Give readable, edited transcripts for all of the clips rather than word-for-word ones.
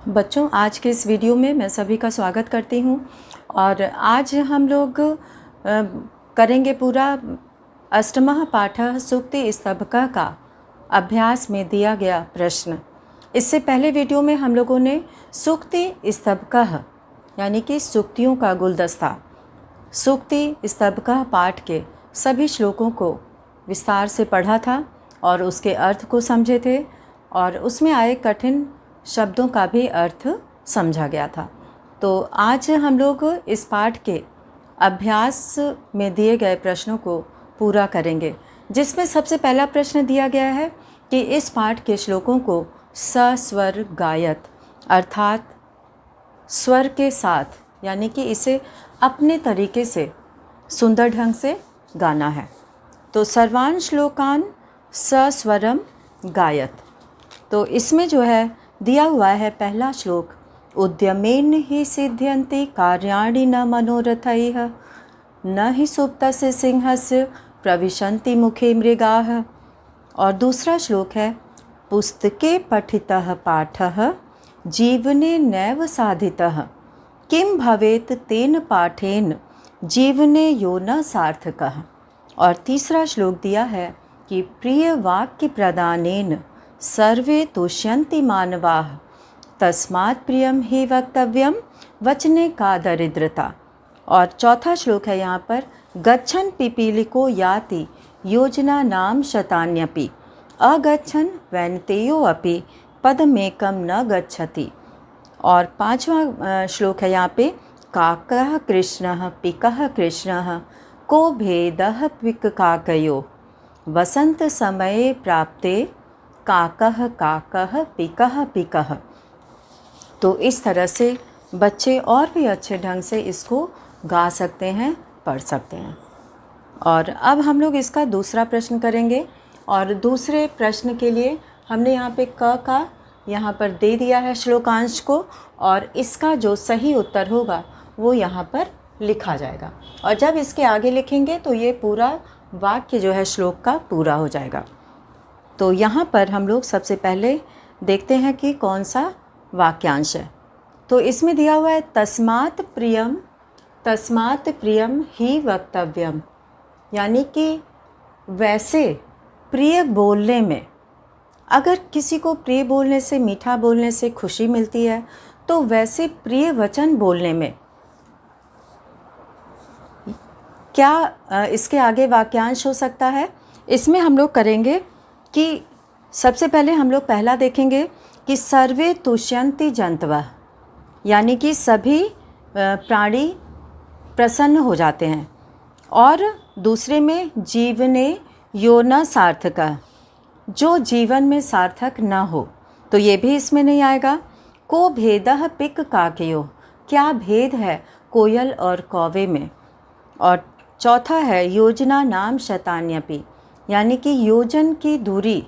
बच्चों, आज के इस वीडियो में मैं सभी का स्वागत करती हूँ। और आज हम लोग करेंगे पूरा अष्टमः पाठः सूक्ति स्तबक का अभ्यास में दिया गया प्रश्न। इससे पहले वीडियो में हम लोगों ने सूक्ति स्तबक यानी कि सूक्तियों का गुलदस्ता, सूक्ति स्तबक पाठ के सभी श्लोकों को विस्तार से पढ़ा था और उसके अर्थ को समझे थे और उसमें आए कठिन शब्दों का भी अर्थ समझा गया था। तो आज हम लोग इस पाठ के अभ्यास में दिए गए प्रश्नों को पूरा करेंगे, जिसमें सबसे पहला प्रश्न दिया गया है कि इस पाठ के श्लोकों को सस्वर गायत, अर्थात स्वर के साथ, यानी कि इसे अपने तरीके से सुंदर ढंग से गाना है। तो सर्वान श्लोकान सस्वरम गायत। तो इसमें जो है दिया हुआ है पहला श्लोक, उद्यमेन ही सिद्ध्यन्ति कार्याणि न मनोरथैः न हि सुप्तस्य सिंहस्य प्रविशन्ति मुखे मृगाः। और दूसरा श्लोक है, पुस्तके पठितः पाठः जीवने नैव साधितः किं भवेत् तेन पाठेन जीवने यो न सार्थकः। और तीसरा श्लोक दिया है कि प्रिय वाक्य प्रदानेन सर्वे तुष्यन्ति मानवाः तस्मात् प्रियम ही वक्तव्यम वचने का दरिद्रता। और चौथा श्लोक है यहाँ पर, गच्छन् पिपीलिको याति योजना नाम शतान्यपि अगच्छन् वैनतेयो अपि पदमेकं न गच्छति। और पांचवा श्लोक है यहाँ पे, काकः कृष्णः पिकः कृष्णः को भेदः पिक काकयो वसंत समये प्राप्ते काकः काकः पिकः पिकः। तो इस तरह से बच्चे और भी अच्छे ढंग से इसको गा सकते हैं, पढ़ सकते हैं। और अब हम लोग इसका दूसरा प्रश्न करेंगे। और दूसरे प्रश्न के लिए हमने यहाँ पे क का यहाँ पर दे दिया है श्लोकांश को, और इसका जो सही उत्तर होगा वो यहाँ पर लिखा जाएगा। और जब इसके आगे लिखेंगे तो ये पूरा वाक्य जो है श्लोक का पूरा हो जाएगा। तो यहाँ पर हम लोग सबसे पहले देखते हैं कि कौन सा वाक्यांश है। तो इसमें दिया हुआ है, तस्मात् प्रियम ही वक्तव्यम, यानी कि वैसे प्रिय बोलने में, अगर किसी को प्रिय बोलने से, मीठा बोलने से खुशी मिलती है, तो वैसे प्रिय वचन बोलने में क्या इसके आगे वाक्यांश हो सकता है। इसमें हम लोग करेंगे कि सबसे पहले हम लोग पहला देखेंगे कि सर्वे तुष्यन्ति जन्तवः, यानी कि सभी प्राणी प्रसन्न हो जाते हैं। और दूसरे में, जीवने यो न सार्थकः, जो जीवन में सार्थक न हो, तो ये भी इसमें नहीं आएगा। को भेदः पिक काकयो, क्या भेद है कोयल और कौवे में। और चौथा है, योजना नाम शतान्यपि, यानी कि योजन की दूरी,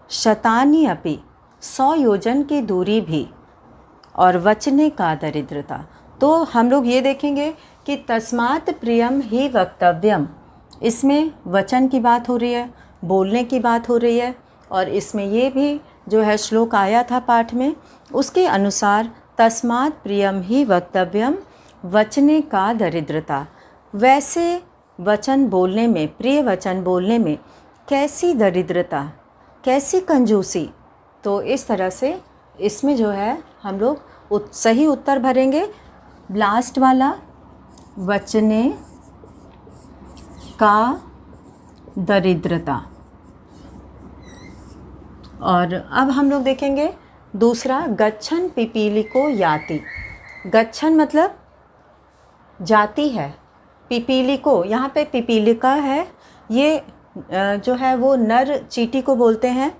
शतानी अपि 100 योजन की दूरी भी, और वचने का दरिद्रता। तो हम लोग ये देखेंगे कि तस्मात् प्रियम ही वक्तव्यम, इसमें वचन की बात हो रही है, बोलने की बात हो रही है। और इसमें ये भी जो है श्लोक आया था पाठ में, उसके अनुसार तस्मात् प्रियम ही वक्तव्यम वचने का दरिद्रता, वैसे वचन बोलने में, प्रिय वचन बोलने में कैसी दरिद्रता, कैसी कंजूसी। तो इस तरह से इसमें जो है हम लोग सही उत्तर भरेंगे, लास्ट वाला, वचने का दरिद्रता। और अब हम लोग देखेंगे दूसरा, गच्छन् पिपीलिको याति। गच्छन् मतलब जाती है, पिपीलिको, यहाँ पे पिपीलिका है, ये जो है वो नर चींटी को बोलते हैं।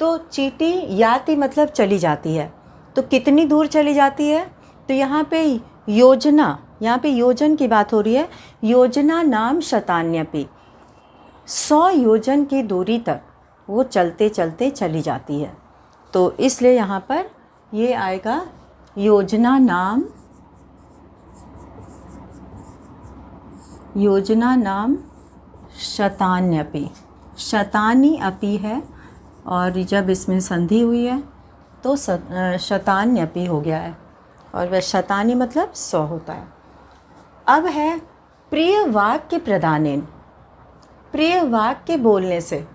तो चींटी याति मतलब चली जाती है, तो कितनी दूर चली जाती है, तो यहाँ पे योजना, यहाँ पे योजन की बात हो रही है, योजना नाम शतान्यपि 100 योजन की दूरी तक वो चलते चलते चली जाती है। तो इसलिए यहाँ पर ये आएगा, योजना नाम शतान्यपि, शतानी अपि है, और जब इसमें संधि हुई है तो शतान्यपि हो गया है, और वह शतानी मतलब 100 होता है। अब है प्रिय वाक्य प्रदानेन। प्रिय वाक्य बोलने से,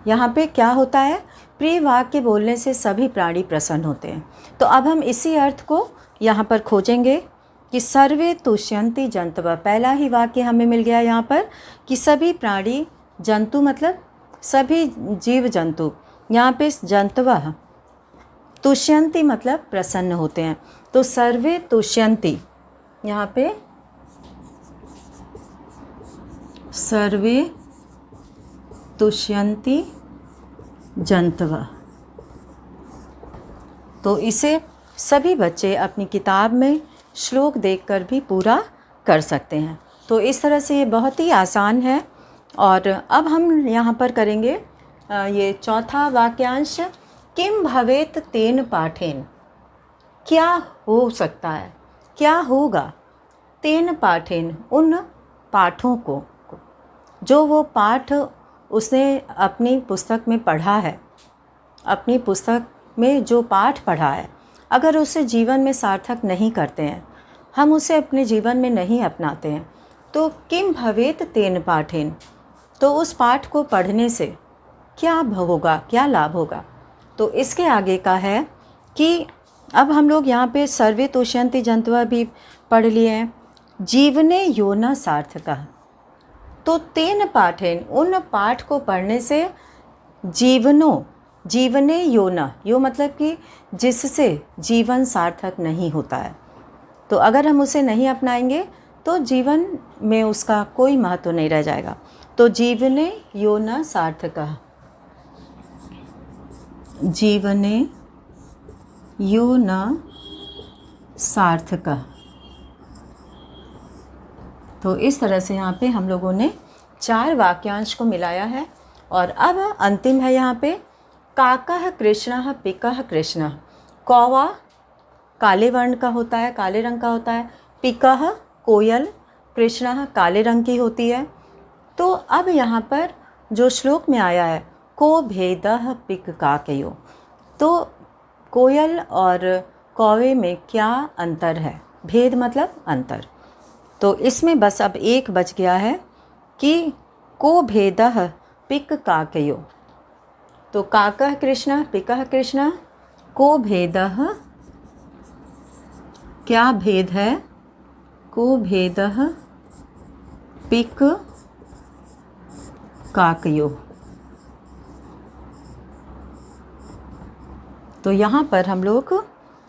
यहाँ पे क्या होता है, प्रिय वाक्य बोलने से सभी प्राणी प्रसन्न होते हैं। तो अब हम इसी अर्थ को यहाँ पर खोजेंगे कि सर्वे तुष्यन्ति जंतवः। पहला ही वाक्य हमें मिल गया यहाँ पर कि सभी प्राणी, जंतु मतलब सभी जीव जंतु, यहाँ पे जंतवः, तुष्यन्ति मतलब प्रसन्न होते हैं। तो सर्वे तुष्यन्ति, यहाँ पे सर्वे तुष्यन्ति जंतवः। तो इसे सभी बच्चे अपनी किताब में श्लोक देखकर भी पूरा कर सकते हैं। तो इस तरह से ये बहुत ही आसान है। और अब हम यहाँ पर करेंगे ये चौथा वाक्यांश, किम भवेत तेन पाठेन। क्या हो सकता है, क्या होगा, तेन पाठेन, उन पाठों को, जो वो पाठ उसने अपनी पुस्तक में पढ़ा है, अपनी पुस्तक में जो पाठ पढ़ा है, अगर उसे जीवन में सार्थक नहीं करते हैं, हम उसे अपने जीवन में नहीं अपनाते हैं, तो किम भवेत तेन पाठेन, तो उस पाठ को पढ़ने से क्या होगा, क्या लाभ होगा। तो इसके आगे का है कि अब हम लोग यहाँ पे सर्वे तुष्यन्ति जंतवः भी पढ़ लिए हैं, जीवने योना सार्थकः। तो तेन पाठेन, उन पाठ को पढ़ने से जीवनो, जीवने योना, यो मतलब कि जिससे जीवन सार्थक नहीं होता है। तो अगर हम उसे नहीं अपनाएंगे तो जीवन में उसका कोई महत्व नहीं रह जाएगा। तो जीवने योना सार्थकः, जीवने योना सार्थकः। तो इस तरह से यहाँ पे हम लोगों ने 4 वाक्यांश को मिलाया है। और अब अंतिम है यहाँ पे, काकः कृष्णः पिकः कृष्णः। कौवा काले वर्ण का होता है, काले रंग का होता है। पिकः कोयल, कृष्णः काले रंग की होती है। तो अब यहाँ पर जो श्लोक में आया है, को भेदः पिक काकयो, तो कोयल और कौवे में क्या अंतर है, भेद मतलब अंतर। तो इसमें बस अब एक बच गया है कि को भेदः पिक काकयो। तो काकः कृष्ण पिकः कृष्ण, को भेदः, क्या भेद है, को भेदः पिक काकयो। तो यहाँ पर हम लोग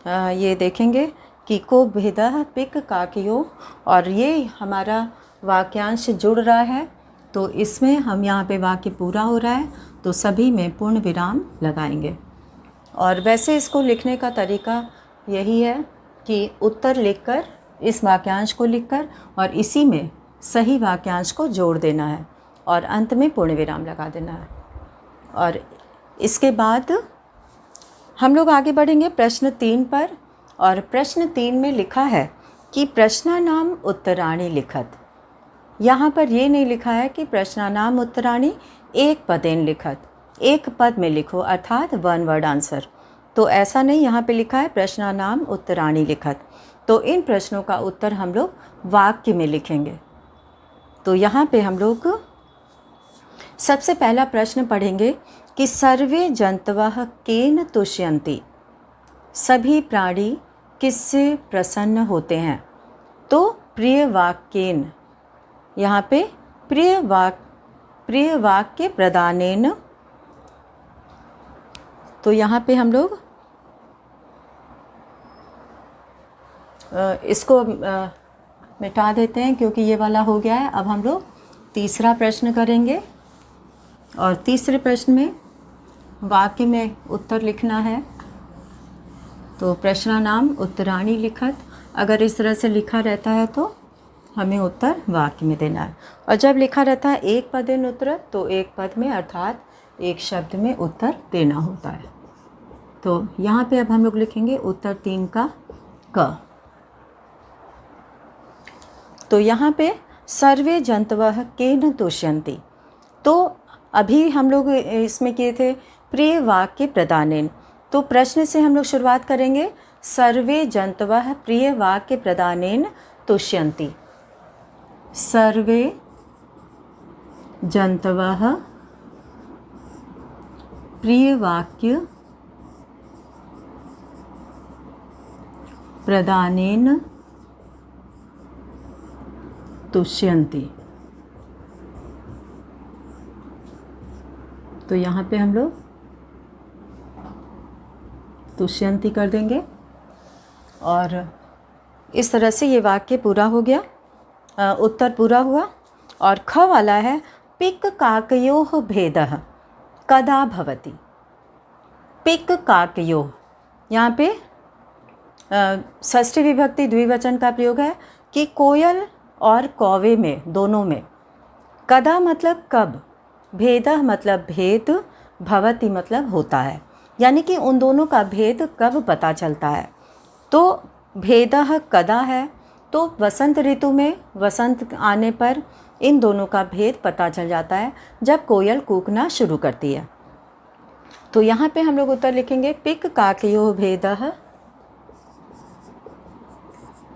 ये देखेंगे कि को भेदः पिक काकयो, और ये हमारा वाक्यांश जुड़ रहा है। तो इसमें हम यहाँ पे वाक्य पूरा हो रहा है, तो सभी में पूर्ण विराम लगाएंगे। और वैसे इसको लिखने का तरीका यही है कि उत्तर लिखकर, इस वाक्यांश को लिखकर और इसी में सही वाक्यांश को जोड़ देना है और अंत में पूर्ण विराम लगा देना है। और इसके बाद हम लोग आगे बढ़ेंगे प्रश्न 3 पर। और प्रश्न 3 में लिखा है कि प्रश्नानाम उत्तराणि लिखत। यहाँ पर ये नहीं लिखा है कि प्रश्नानाम उत्तराणि एक पदेन लिखत, एक पद में लिखो, अर्थात 1 वर्ड आंसर। तो ऐसा नहीं, यहाँ पे लिखा है प्रश्नानाम उत्तराणि लिखत। तो इन प्रश्नों का उत्तर हम लोग वाक्य में लिखेंगे। तो यहाँ पे हम लोग सबसे पहला प्रश्न पढ़ेंगे कि सर्वे जंतवः केन तुष्यन्ति। सभी प्राणी किससे प्रसन्न होते हैं। तो प्रिय वाक्येन, यहाँ पे प्रिय वाक्य प्रदानेन। तो यहाँ पे हम लोग इसको मिटा देते हैं क्योंकि ये वाला हो गया है। अब हम लोग तीसरा प्रश्न करेंगे और तीसरे प्रश्न में वाक्य में उत्तर लिखना है। तो प्रश्नानाम उत्तराणि लिखत, अगर इस तरह से लिखा रहता है तो हमें उत्तर वाक्य में देना है। और जब लिखा रहता है एक पदेन उत्तर, तो एक पद में अर्थात एक शब्द में उत्तर देना होता है। तो यहाँ पे अब हम लोग लिखेंगे उत्तर 3 का क। तो यहाँ पे सर्वे जंतवः केन तुष्यन्ति। तो अभी हम लोग इसमें किए थे प्रिय वाक्य प्रदानेन। तो प्रश्न से हम लोग शुरुआत करेंगे। सर्वे जंतवः प्रिय वाक्य प्रदानेन तुष्यन्ति। सर्वे जंतवः प्रिय वाक्य प्रदानेन तुष्यन्ति। तो यहाँ पे हम लोग तुष्यन्ति कर देंगे और इस तरह से ये वाक्य पूरा हो गया, उत्तर पूरा हुआ। और ख वाला है पिक काकयोः भेदः कदा भवति। पिक काकयोः, यहाँ पे षष्ठी विभक्ति द्विवचन का प्रयोग है कि कोयल और कौवे में, दोनों में। कदा मतलब कब, भेदः मतलब भेद, भवति मतलब होता है, यानी कि उन दोनों का भेद कब पता चलता है। तो भेदः कदा है, तो वसंत ऋतु में, वसंत आने पर इन दोनों का भेद पता चल जाता है जब कोयल कूकना शुरू करती है। तो यहाँ पे हम लोग उत्तर लिखेंगे पिक काकयोः भेदः,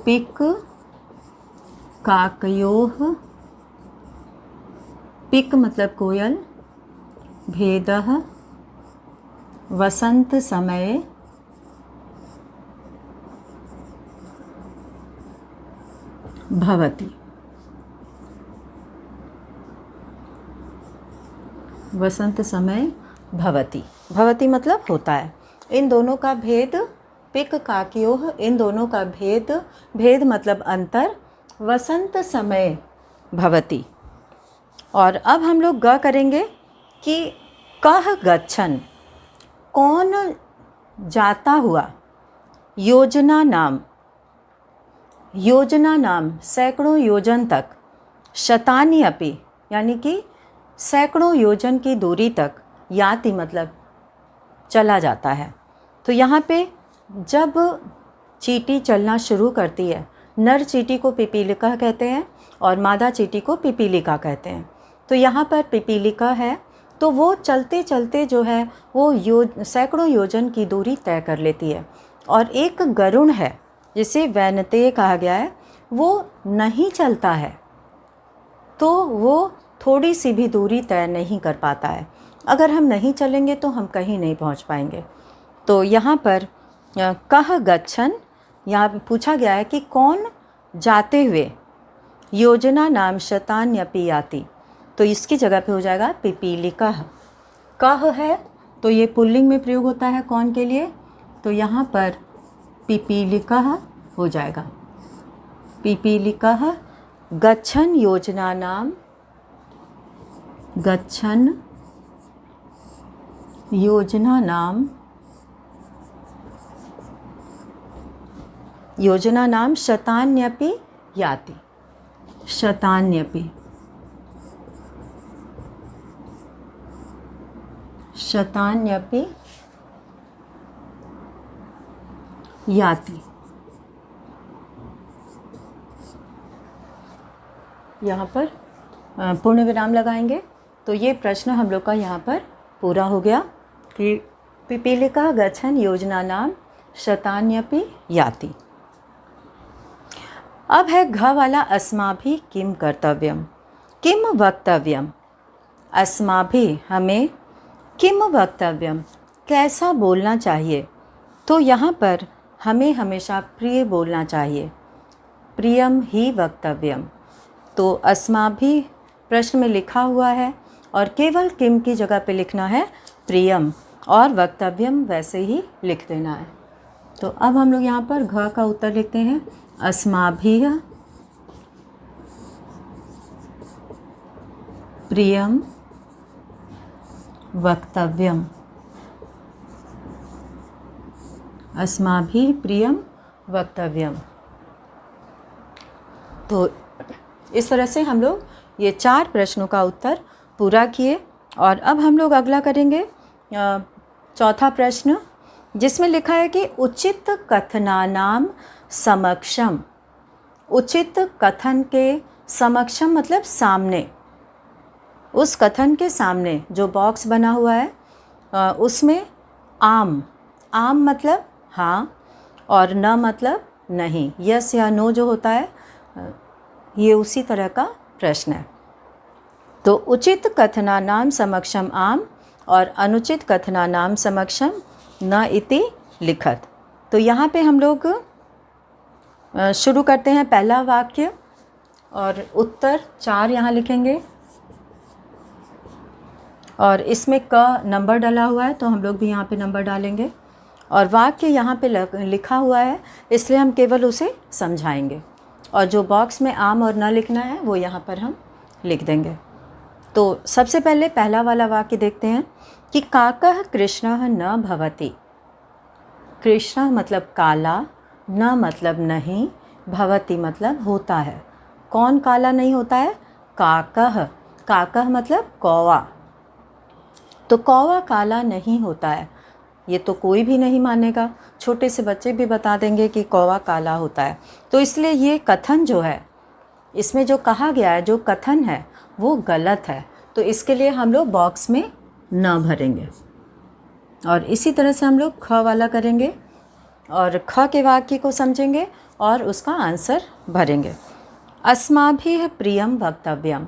पिक काकयोः, पिक मतलब कोयल, भेदः वसंत समय, भवति वसंत समय, भवति, भवति मतलब होता है। इन दोनों का भेद, पिक काकयोः, इन दोनों का भेद, भेद मतलब अंतर, वसंत समय भवति। और अब हम लोग ग करेंगे कि कह गच्छन, कौन जाता हुआ, योजना नाम, योजना नाम सैकड़ों योजन तक, शतानि अपि यानी कि सैकड़ों योजन की दूरी तक, याति मतलब चला जाता है। तो यहाँ पे जब चींटी चलना शुरू करती है, नर चींटी को पिपीलिका कहते हैं और मादा चींटी को पिपीलिका कहते हैं। तो यहाँ पर पिपीलिका है, तो वो चलते चलते जो है वो सैकड़ों योजन की दूरी तय कर लेती है। और एक गरुड़ है जिसे वैनतेय कहा गया है, वो नहीं चलता है, तो वो थोड़ी सी भी दूरी तय नहीं कर पाता है। अगर हम नहीं चलेंगे तो हम कहीं नहीं पहुंच पाएंगे। तो यहाँ पर कह गच्छन, यहाँ पूछा गया है कि कौन जाते हुए, योजना नाम शतान्यपि याति, तो इसकी जगह पे हो जाएगा पिपीलिका। कह है तो ये पुल्लिंग में प्रयोग होता है कौन के लिए, तो यहाँ पर पिपीलिका हो जाएगा। पिपीलिका गच्छन योजना नाम, गच्छन योजना नाम, योजना नाम शतान्यपि याति, शतान्यपि, शतान्यपि याति। यहाँ पर पूर्ण विराम लगाएंगे। तो ये प्रश्न हम लोग का यहाँ पर पूरा हो गया कि पिपीलिका गच्छन योजना नाम शतान्यपि याति। अब है घ वाला अस्माभिः किम कर्तव्यम, किम वक्तव्यम। अस्माभिः हमें, किम वक्तव्यम कैसा बोलना चाहिए। तो यहाँ पर हमें हमेशा प्रिय बोलना चाहिए, प्रियम ही वक्तव्यम। तो अस्माभिः प्रश्न में लिखा हुआ है और केवल किम की जगह पे लिखना है प्रियम, और वक्तव्यम वैसे ही लिख देना है। तो अब हम लोग यहाँ पर घ का उत्तर लिखते हैं अस्माभिः प्रियम वक्तव्यम, अस्माभिः प्रियम वक्तव्यम। तो इस तरह से हम लोग ये 4 प्रश्नों का उत्तर पूरा किए। और अब हम लोग अगला करेंगे चौथा प्रश्न, जिसमें लिखा है कि उचित कथनानाम समक्षम। उचित कथन के समक्षम मतलब सामने, उस कथन के सामने जो बॉक्स बना हुआ है उसमें आम, आम मतलब हाँ और न मतलब नहीं। यस या नो जो होता है ये उसी तरह का प्रश्न है। तो उचित कथनानाम समक्षम आम और अनुचित कथनानाम समक्षम न इति लिखत। तो यहाँ पे हम लोग शुरू करते हैं पहला वाक्य और उत्तर 4 यहाँ लिखेंगे और इसमें क नंबर डाला हुआ है तो हम लोग भी यहाँ पे नंबर डालेंगे और वाक्य यहाँ पे लिखा हुआ है इसलिए हम केवल उसे समझाएंगे और जो बॉक्स में आम और न लिखना है वो यहाँ पर हम लिख देंगे। तो सबसे पहले पहला वाला वाक्य देखते हैं कि काकः कृष्णः न भवति। कृष्ण मतलब काला, न मतलब नहीं, भवति मतलब होता है। कौन काला नहीं होता है? काकः। काकः मतलब कौवा। तो कौवा काला नहीं होता है, ये तो कोई भी नहीं मानेगा। छोटे से बच्चे भी बता देंगे कि कौवा काला होता है। तो इसलिए ये कथन जो है, इसमें जो कहा गया है, जो कथन है वो गलत है। तो इसके लिए हम लोग बॉक्स में न भरेंगे और इसी तरह से हम लोग ख वाला करेंगे और ख के वाक्य को समझेंगे और उसका आंसर भरेंगे। अस्माभिः प्रियम वक्तव्यम,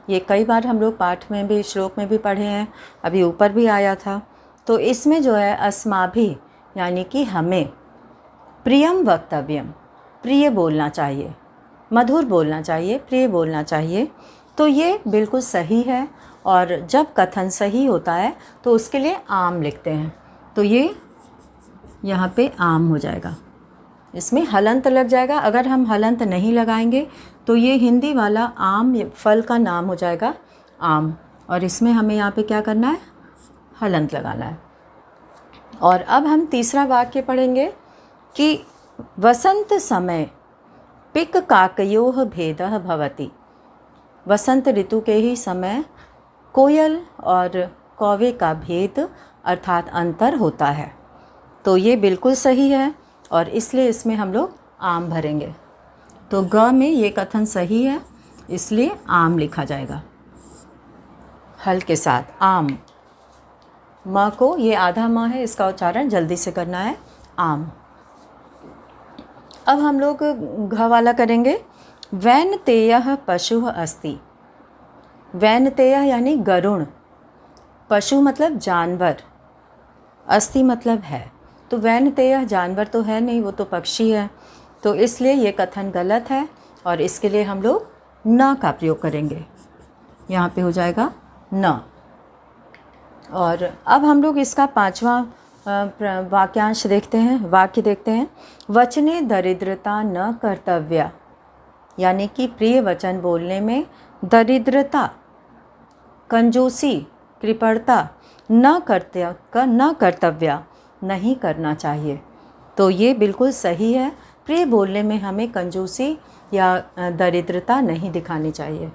ये कई बार हम लोग पाठ में भी, श्लोक में भी पढ़े हैं, अभी ऊपर भी आया था। तो इसमें जो है अस्माभिः यानी कि हमें, प्रियम वक्तव्यम प्रिय बोलना चाहिए, मधुर बोलना चाहिए, प्रिय बोलना चाहिए। तो ये बिल्कुल सही है और जब कथन सही होता है तो उसके लिए आम लिखते हैं। तो ये यहाँ पे आम हो जाएगा, इसमें हलंत लग जाएगा। अगर हम हलंत नहीं लगाएंगे तो ये हिंदी वाला आम फल का नाम हो जाएगा आम, और इसमें हमें यहाँ पे क्या करना है? हलंत लगाना है। और अब हम तीसरा वाक्य पढ़ेंगे कि वसंत समय पिक काकयोः भेदः भवति। वसंत ऋतु के ही समय कोयल और कौवे का भेद अर्थात अंतर होता है। तो ये बिल्कुल सही है और इसलिए इसमें हम लोग आम भरेंगे। तो ग में ये कथन सही है इसलिए आम लिखा जाएगा हल के साथ, आम। म को, ये आधा म है, इसका उच्चारण जल्दी से करना है, आम। अब हम लोग घ वाला करेंगे। वैनतेयः पशुः अस्ति। वैनतेयः यानी गरुण, पशु मतलब जानवर, अस्ति मतलब है। तो वैनतेयः जानवर तो है नहीं, वो तो पक्षी है। तो इसलिए ये कथन गलत है और इसके लिए हम लोग न का प्रयोग करेंगे। यहाँ पे हो जाएगा न। और अब हम लोग इसका 5वां वाक्यांश देखते हैं, वाक्य देखते हैं। वचने दरिद्रता न कर्तव्या, यानी कि प्रिय वचन बोलने में दरिद्रता, कंजूसी, कृपणता न कर्तव्या नहीं करना चाहिए। तो ये बिल्कुल सही है, प्रिय बोलने में हमें कंजूसी या दरिद्रता नहीं दिखानी चाहिए।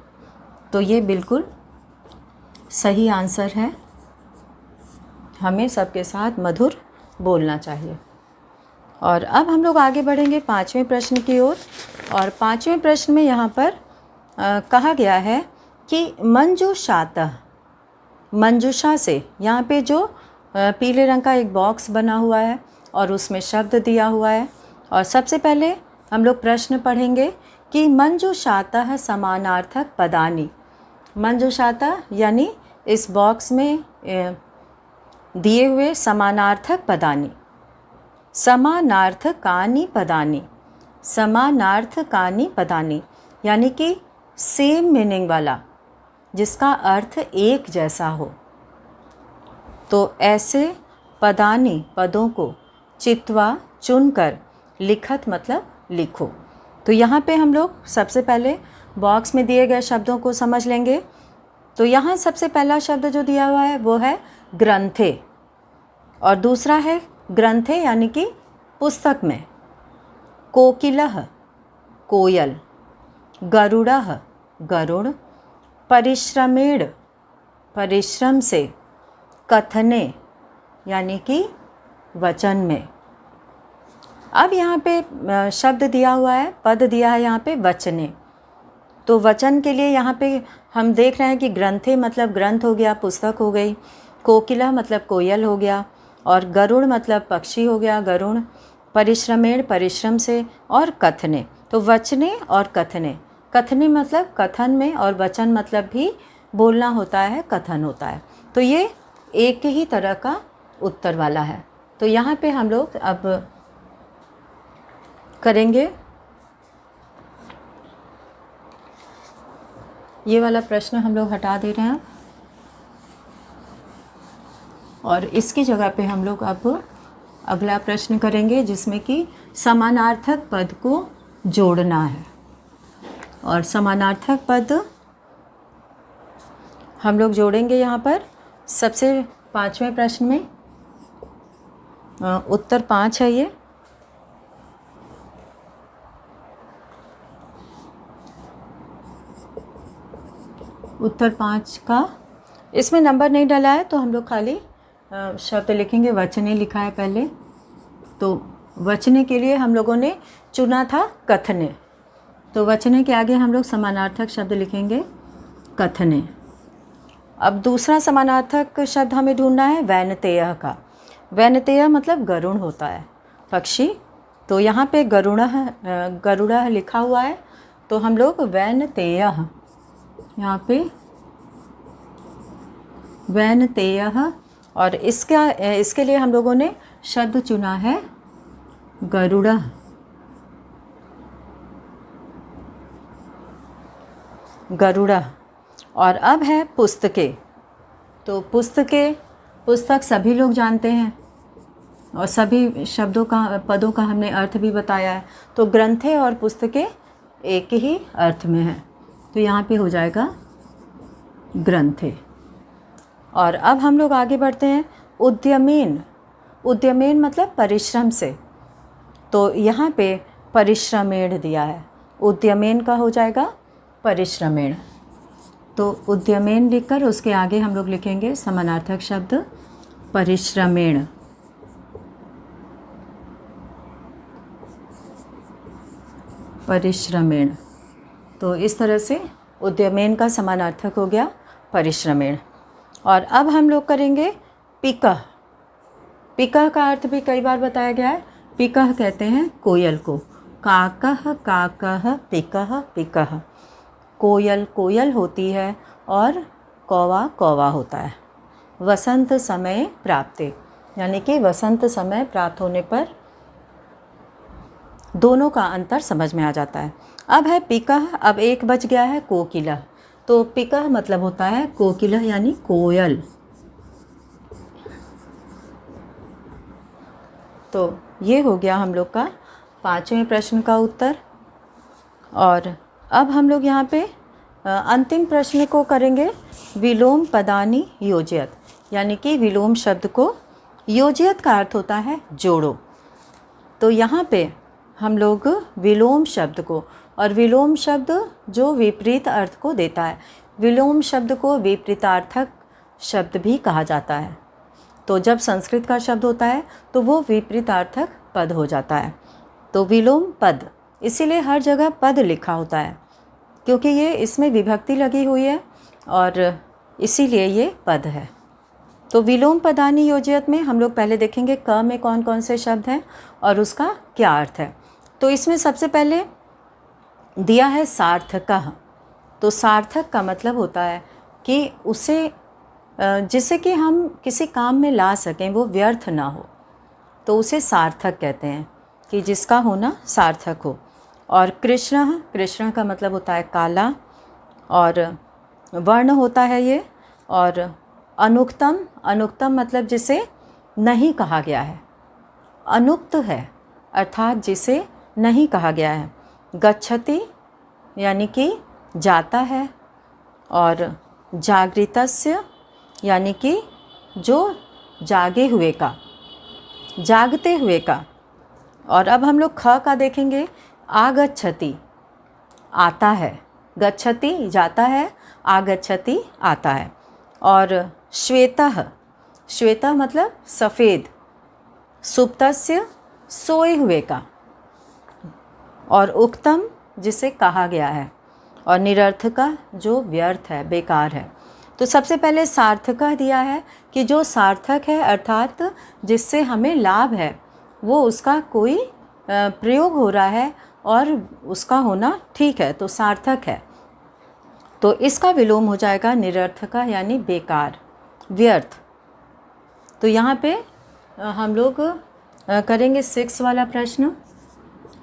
तो ये बिल्कुल सही आंसर है, हमें सबके साथ मधुर बोलना चाहिए। और अब हम लोग आगे बढ़ेंगे 5वें प्रश्न की ओर। और 5वें प्रश्न में यहाँ पर कहा गया है कि मंजूषातः, मंजूषा से, यहाँ पे जो पीले रंग का एक बॉक्स बना हुआ है और उसमें शब्द दिया हुआ है। और सबसे पहले हम लोग प्रश्न पढ़ेंगे कि मंजूषातः समानार्थक पदानि। मंजूषातः यानी इस बॉक्स में दिए हुए समानार्थक पदानि, समानार्थकानि पदानि, समानार्थकानि पदानि यानी कि सेम मीनिंग वाला, जिसका अर्थ एक जैसा हो। तो ऐसे पदानि, पदों को चित्वा, चुनकर, लिखत मतलब लिखो। तो यहाँ पे हम लोग सबसे पहले बॉक्स में दिए गए शब्दों को समझ लेंगे। तो यहाँ सबसे पहला शब्द जो दिया हुआ है वो है ग्रंथे, और दूसरा है ग्रंथे यानी कि पुस्तक में। कोकिलः कोयल, गरुड़ः गरुड़, परिश्रमेण परिश्रम से, कथने यानी कि वचन में। अब यहाँ पे शब्द दिया हुआ है, पद दिया है यहाँ पे वचने। तो वचन के लिए यहाँ पे हम देख रहे हैं कि ग्रंथे मतलब ग्रंथ हो गया, पुस्तक हो गई, कोकिला मतलब कोयल हो गया, और गरुड़ मतलब पक्षी हो गया, गरुड़। परिश्रमेण परिश्रम से, और कथने, तो वचने और कथने। कथने मतलब कथन में, और वचन मतलब भी बोलना होता है, कथन होता है। तो ये एक ही तरह का उत्तर वाला है। तो यहाँ पे हम लोग अब करेंगे ये वाला प्रश्न, हम लोग हटा दे रहे हैं और इसकी जगह पे हम लोग अब अगला प्रश्न करेंगे जिसमें कि समानार्थक पद को जोड़ना है। और समानार्थक पद हम लोग जोड़ेंगे यहाँ पर सबसे 5वें प्रश्न में। उत्तर 5 है ये। उत्तर 5 का इसमें नंबर नहीं डाला है, तो हम लोग खाली शब्द लिखेंगे। वचने लिखा है पहले, तो वचने के लिए हम लोगों ने चुना था कथने, तो वचने के आगे हम लोग समानार्थक शब्द लिखेंगे कथने। अब दूसरा समानार्थक शब्द हमें ढूंढना है वैनतेय का। वैनतेय मतलब गरुड़ होता है, पक्षी। तो यहाँ पे गरुड़ः लिखा हुआ है, तो हम लोग वैनतेय, यहाँ पे वैनतेय, और इसके लिए हम लोगों ने शब्द चुना है गरुड़ः। गरुड़ः। और अब है पुस्तकें। तो पुस्तक सभी लोग जानते हैं और सभी शब्दों का, पदों का हमने अर्थ भी बताया है। तो ग्रंथे और पुस्तकें एक ही अर्थ में है, तो यहाँ पे हो जाएगा ग्रंथे। और अब हम लोग आगे बढ़ते हैं उद्यमेन। उद्यमेन मतलब परिश्रम से, तो यहाँ पे परिश्रमेण दिया है, उद्यमेन का हो जाएगा परिश्रमेण। तो उद्यमेन लिखकर उसके आगे हम लोग लिखेंगे समानार्थक शब्द परिश्रमेण। परिश्रमेण। तो इस तरह से उद्यमेन का समानार्थक हो गया परिश्रमेण। और अब हम लोग करेंगे पिकः। पिकः का अर्थ भी कई बार बताया गया है। पिकः कहते हैं कोयल को। काकः काकः पिकः पिकः। कोयल कोयल होती है और कौवा कौवा होता है। वसंत समय प्राप्ते, यानी कि वसंत समय प्राप्त होने पर दोनों का अंतर समझ में आ जाता है। अब है पिकः, अब एक बच गया है कोकिलः। तो पिकः मतलब होता है कोकिलः यानी कोयल। तो ये हो गया हम लोग का 5वें प्रश्न का उत्तर। और अब हम लोग यहाँ पे अंतिम प्रश्न को करेंगे विलोम पदानि योजयत, यानी कि विलोम शब्द को, योजयत का अर्थ होता है जोड़ो। तो यहाँ पे हम लोग विलोम शब्द को, और विलोम शब्द जो विपरीत अर्थ को देता है, विलोम शब्द को विपरीतार्थक शब्द भी कहा जाता है। तो जब संस्कृत का शब्द होता है तो वो विपरीतार्थक पद हो जाता है। तो विलोम पद, इसीलिए हर जगह पद लिखा होता है, क्योंकि ये इसमें विभक्ति लगी हुई है और इसीलिए ये पद है। तो विलोम पदानि योजयत में हम लोग पहले देखेंगे क में कौन कौन से शब्द हैं और उसका क्या अर्थ है। तो इसमें सबसे पहले दिया है सार्थकः। तो सार्थक का मतलब होता है कि उसे, जिसे कि हम किसी काम में ला सकें, वो व्यर्थ ना हो, तो उसे सार्थक कहते हैं, कि जिसका होना सार्थक हो। और कृष्ण, कृष्ण का मतलब होता है काला, और वर्ण होता है ये। और अनुक्तम, अनुक्तम मतलब जिसे नहीं कहा गया है, अनुक्त है अर्थात जिसे नहीं कहा गया है। गच्छति यानी कि जाता है, और जागृतस्य यानी कि जो जागे हुए का, जागते हुए का। और अब हम लोग ख का देखेंगे आगच्छति, आता है, गच्छति जाता है, आगच्छति आता है। और श्वेतः, श्वेतः मतलब सफ़ेद, सुप्तस्य सोए हुए का। और उक्तम जिसे कहा गया है, और निरर्थका जो व्यर्थ है, बेकार है। तो सबसे पहले सार्थकः दिया है कि जो सार्थक है अर्थात जिससे हमें लाभ है, वो उसका कोई प्रयोग हो रहा है और उसका होना ठीक है, तो सार्थक है। तो इसका विलोम हो जाएगा निरर्थकः यानी बेकार, व्यर्थ। तो यहाँ पे हम लोग करेंगे 6 वाला प्रश्न,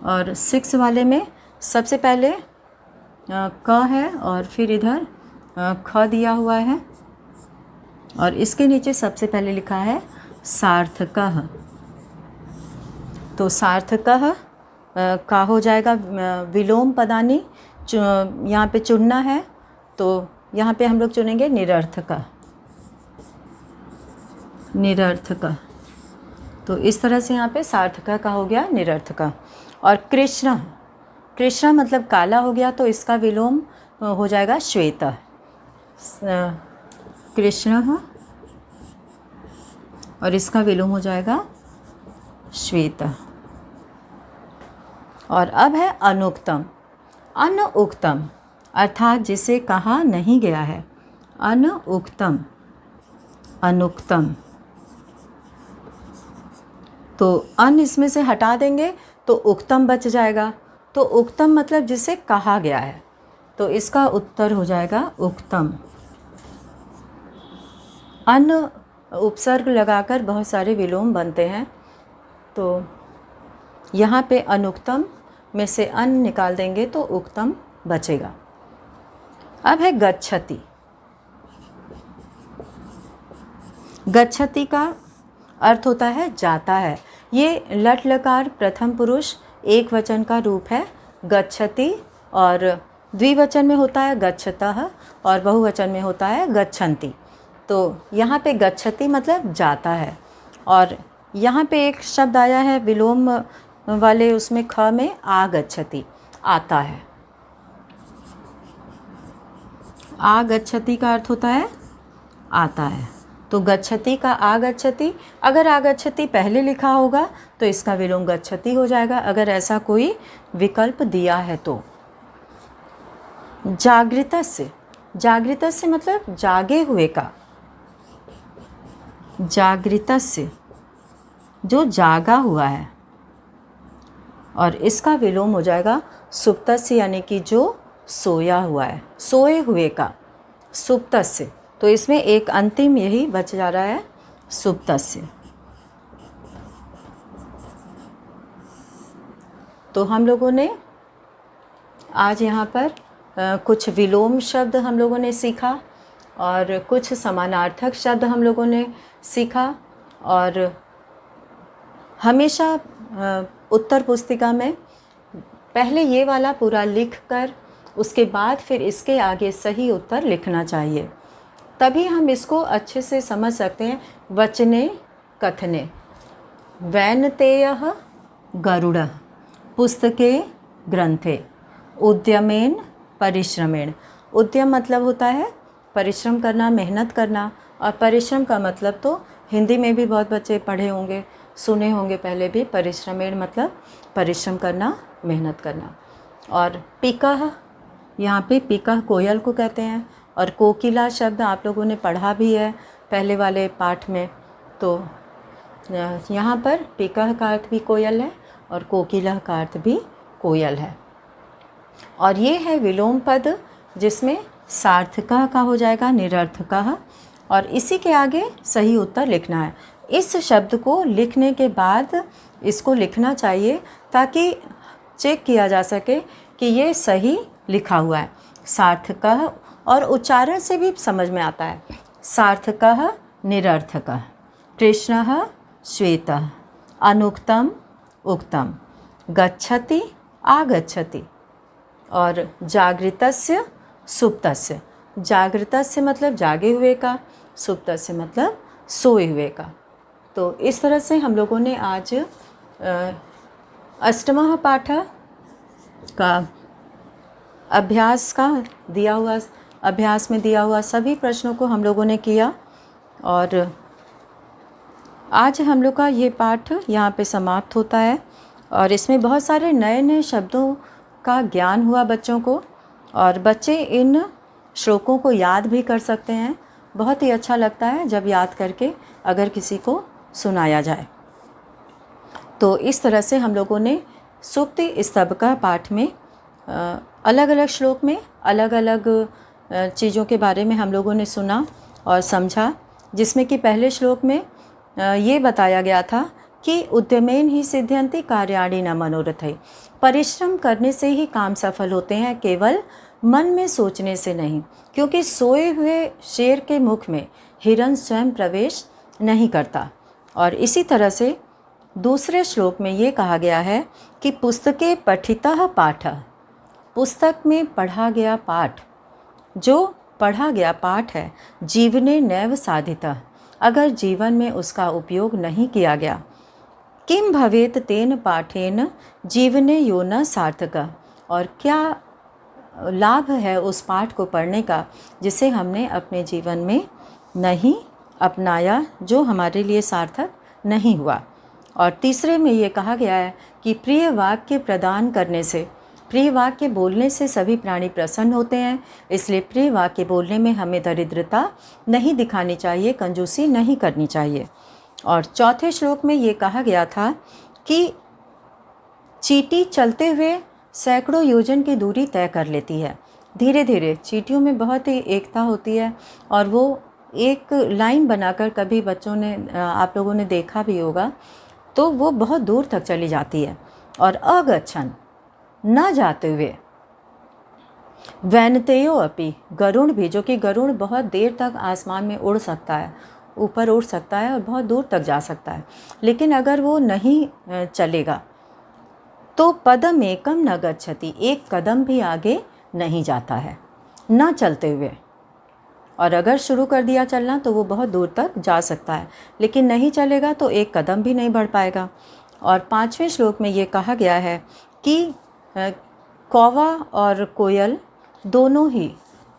और 6 वाले में सबसे पहले क है और फिर इधर ख दिया हुआ है, और इसके नीचे सबसे पहले लिखा है सार्थकः। तो सार्थकः का हो जाएगा विलोम पदानी, यहाँ पे चुनना है, तो यहाँ पे हम लोग चुनेंगे निरर्थकः, निरर्थकः। तो इस तरह से यहाँ पे सार्थकः का हो गया निरर्थकः। और कृष्ण, कृष्ण मतलब काला हो गया, तो इसका विलोम हो जाएगा श्वेतः, कृष्णः, और इसका विलोम हो जाएगा श्वेतः। और अब है अनुक्तम, अनुक्तम अर्थात जिसे कहा नहीं गया है, अनुक्तम, अनुक्तम। तो अन इसमें से हटा देंगे तो उक्तम बच जाएगा, तो उक्तम मतलब जिसे कहा गया है, तो इसका उत्तर हो जाएगा उक्तम। अन उपसर्ग लगाकर बहुत सारे विलोम बनते हैं, तो यहाँ पे अनुक्तम में से अन निकाल देंगे तो उक्तम बचेगा। अब है गच्छति। गच्छति का अर्थ होता है जाता है। ये लट लकार प्रथम पुरुष एक वचन का रूप है गच्छति, और द्विवचन में होता है गच्छतः और बहुवचन में होता है गच्छन्ति। तो यहाँ पे गच्छति मतलब जाता है, और यहाँ पे एक शब्द आया है विलोम वाले, उसमें ख में आगच्छति, आता है। आगच्छति का अर्थ होता है आता है, तो गच्छति का आगच्छति, अगर आगच्छति पहले लिखा होगा तो इसका विलोम गच्छति हो जाएगा, अगर ऐसा कोई विकल्प दिया है तो। जागृतस्य, जागृतस्य मतलब जागे हुए का, जागृतस्य जो जागा हुआ है, और इसका विलोम हो जाएगा सुप्तस्य यानी कि जो सोया हुआ है, सोए हुए का, सुप्तस्य। तो इसमें एक अंतिम यही बच जा रहा है सुप्तस्य। तो हम लोगों ने आज यहाँ पर कुछ विलोम शब्द हम लोगों ने सीखा, और कुछ समानार्थक शब्द हम लोगों ने सीखा, और हमेशा उत्तर पुस्तिका में पहले ये वाला पूरा लिख कर उसके बाद फिर इसके आगे सही उत्तर लिखना चाहिए, तभी हम इसको अच्छे से समझ सकते हैं। वचने कथने, वैनतेयः गरुडः, पुस्तके ग्रंथे, उद्यमेन परिश्रमेण। उद्यम मतलब होता है परिश्रम करना, मेहनत करना, और परिश्रम का मतलब तो हिंदी में भी बहुत बच्चे पढ़े होंगे, सुने होंगे पहले भी। परिश्रमेण मतलब परिश्रम करना, मेहनत करना। और पिकः, यहाँ पे पिकः कोयल को कहते हैं, और कोकिला शब्द आप लोगों ने पढ़ा भी है पहले वाले पाठ में। तो यहाँ पर पिकः का अर्थ भी कोयल है और कोकिला का अर्थ भी कोयल है। और ये है विलोम पद, जिसमें सार्थकः का हो जाएगा निरर्थकः, और इसी के आगे सही उत्तर लिखना है। इस शब्द को लिखने के बाद इसको लिखना चाहिए ताकि चेक किया जा सके कि ये सही लिखा हुआ है। सार्थकः, और उच्चारण से भी समझ में आता है। सार्थकः निरर्थकः, कृष्णः श्वेतः, अनुक्तम उक्तम, गच्छति आगच्छति, और जागृतस्य सुप्तस्य। जागृतस्य मतलब जागे हुए का, सुप्तस्य मतलब सोए हुए का। तो इस तरह से हम लोगों ने आज अष्टमः पाठ का अभ्यास में दिया हुआ सभी प्रश्नों को हम लोगों ने किया, और आज हम लोग का ये पाठ यहाँ पे समाप्त होता है। और इसमें बहुत सारे नए नए शब्दों का ज्ञान हुआ बच्चों को, और बच्चे इन श्लोकों को याद भी कर सकते हैं। बहुत ही अच्छा लगता है जब याद करके अगर किसी को सुनाया जाए। तो इस तरह से हम लोगों ने सूक्ति स्तव का पाठ में अलग अलग श्लोक में अलग अलग चीज़ों के बारे में हम लोगों ने सुना और समझा, जिसमें कि पहले श्लोक में ये बताया गया था कि उद्यमेन ही सिद्ध्यन्ति कार्याणि न मनोरथै। परिश्रम करने से ही काम सफल होते हैं, केवल मन में सोचने से नहीं, क्योंकि सोए हुए शेर के मुख में हिरन स्वयं प्रवेश नहीं करता। और इसी तरह से दूसरे श्लोक में ये कहा गया है कि पुस्तके पठितः पाठः, पुस्तक में पढ़ा गया पाठ, जो पढ़ा गया पाठ है, जीवने नैव साधितः, अगर जीवन में उसका उपयोग नहीं किया गया, किम भवेत तेन पाठेन जीवने यो न सार्थक, और क्या लाभ है उस पाठ को पढ़ने का जिसे हमने अपने जीवन में नहीं अपनाया, जो हमारे लिए सार्थक नहीं हुआ। और तीसरे में ये कहा गया है कि प्रिय वाक्य प्रदान करने से, प्रिय वाक्य बोलने से सभी प्राणी प्रसन्न होते हैं, इसलिए प्रिय वाक्य बोलने में हमें दरिद्रता नहीं दिखानी चाहिए, कंजूसी नहीं करनी चाहिए। और चौथे श्लोक में ये कहा गया था कि चींटी चलते हुए सैकड़ों योजन की दूरी तय कर लेती है। धीरे धीरे, चींटियों में बहुत ही एकता होती है और वो एक लाइन बनाकर, कभी बच्चों ने, आप लोगों ने देखा भी होगा, तो वो बहुत दूर तक चली जाती है। और अगच्छन, न जाते हुए, वैनतेयो अपि, गरुड़ भी, जो कि गरुड़ बहुत देर तक आसमान में उड़ सकता है, ऊपर उड़ सकता है और बहुत दूर तक जा सकता है, लेकिन अगर वो नहीं चलेगा तो पदम एकम न गच्छति, एक कदम भी आगे नहीं जाता है, न चलते हुए। और अगर शुरू कर दिया चलना तो वो बहुत दूर तक जा सकता है, लेकिन नहीं चलेगा तो एक कदम भी नहीं बढ़ पाएगा। और पांचवें श्लोक में ये कहा गया है कि कौवा और कोयल दोनों ही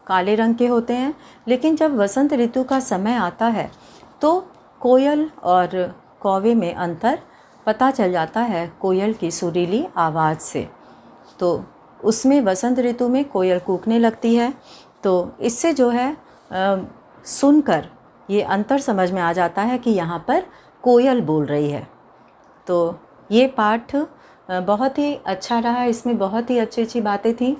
काले रंग के होते हैं, लेकिन जब वसंत ऋतु का समय आता है तो कोयल और कौवे में अंतर पता चल जाता है कोयल की सुरीली आवाज़ से। तो उसमें वसंत ऋतु में कोयल कूकने लगती है, तो इससे जो है सुनकर ये अंतर समझ में आ जाता है कि यहाँ पर कोयल बोल रही है। तो ये पाठ बहुत ही अच्छा रहा, इसमें बहुत ही अच्छी अच्छी बातें थी।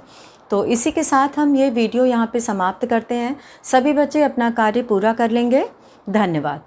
तो इसी के साथ हम ये वीडियो यहाँ पे समाप्त करते हैं। सभी बच्चे अपना कार्य पूरा कर लेंगे। धन्यवाद।